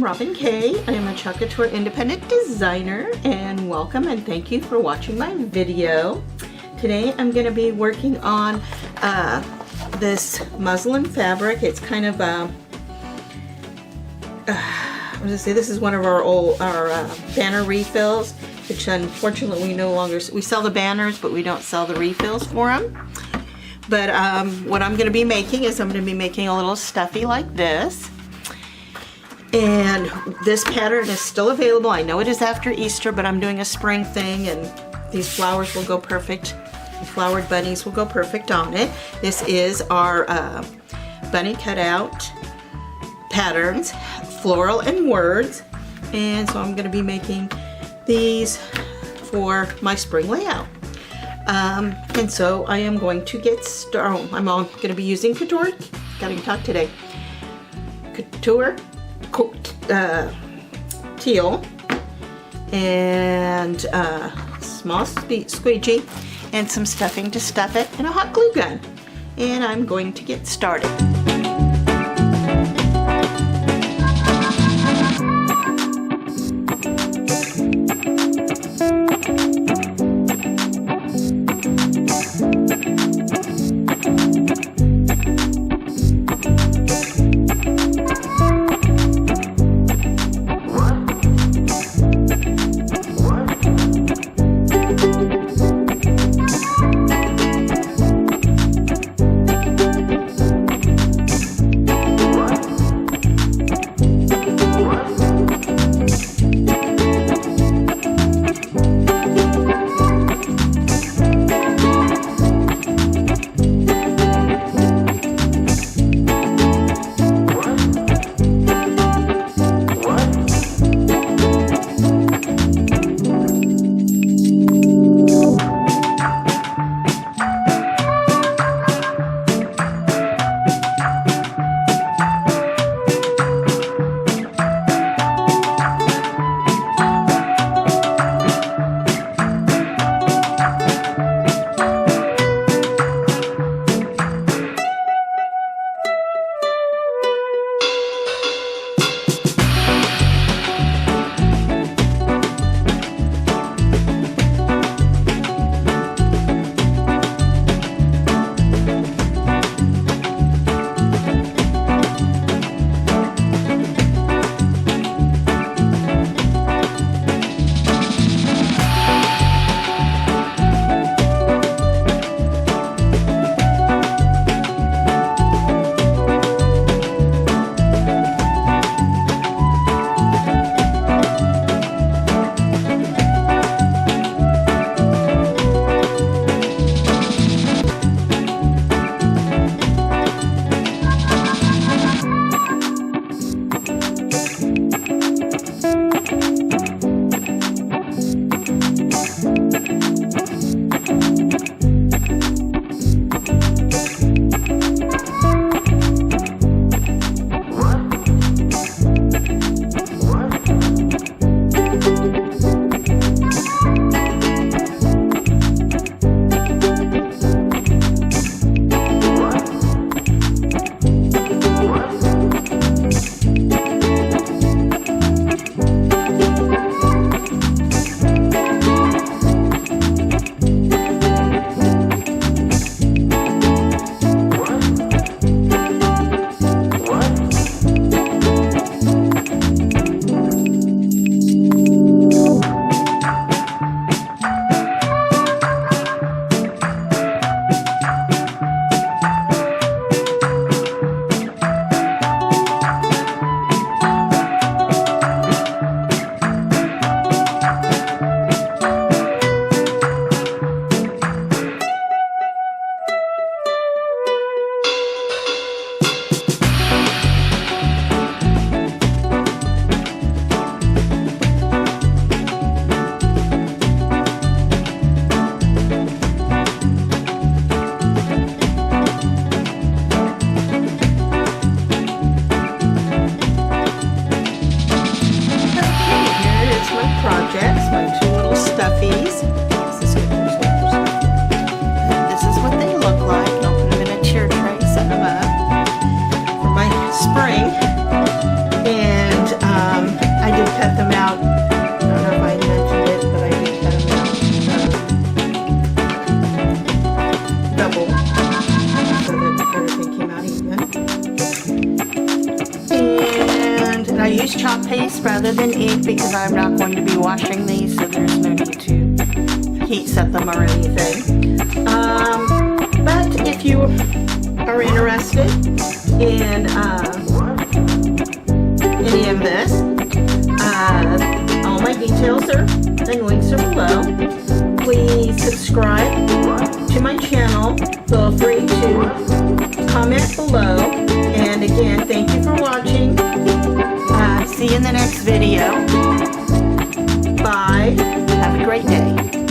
Robin Kay. I am a Chalk Couture independent designer, and welcome and thank you for watching my video. Today I'm going to be working on this muslin fabric. It's kind of I'm going to say this is one of our banner refills, which unfortunately we sell the banners, but we don't sell the refills for them. But what I'm going to be making is I'm going to be making a little stuffy like this. And this pattern is still available. I know it is after Easter, but I'm doing a spring thing, and these flowers will go perfect. The flowered bunnies will go perfect on it. This is our bunny cutout patterns, floral and words. And so I'm going to be making these for my spring layout. And so I am going to get started. I'm going to be using Couture, got to talk today, Couture teal and small squeegee and some stuffing to stuff it and a hot glue gun. And I'm going to get started. double so that everything came out even. And I use chalk paste rather than ink because I'm not going to be washing these, so there's no need to heat set them or anything. But if you are interested in any of this, all my details and links are below. Please subscribe to my channel. Feel free to comment below. And again, thank you for watching. See you in the next video. Bye. Have a great day.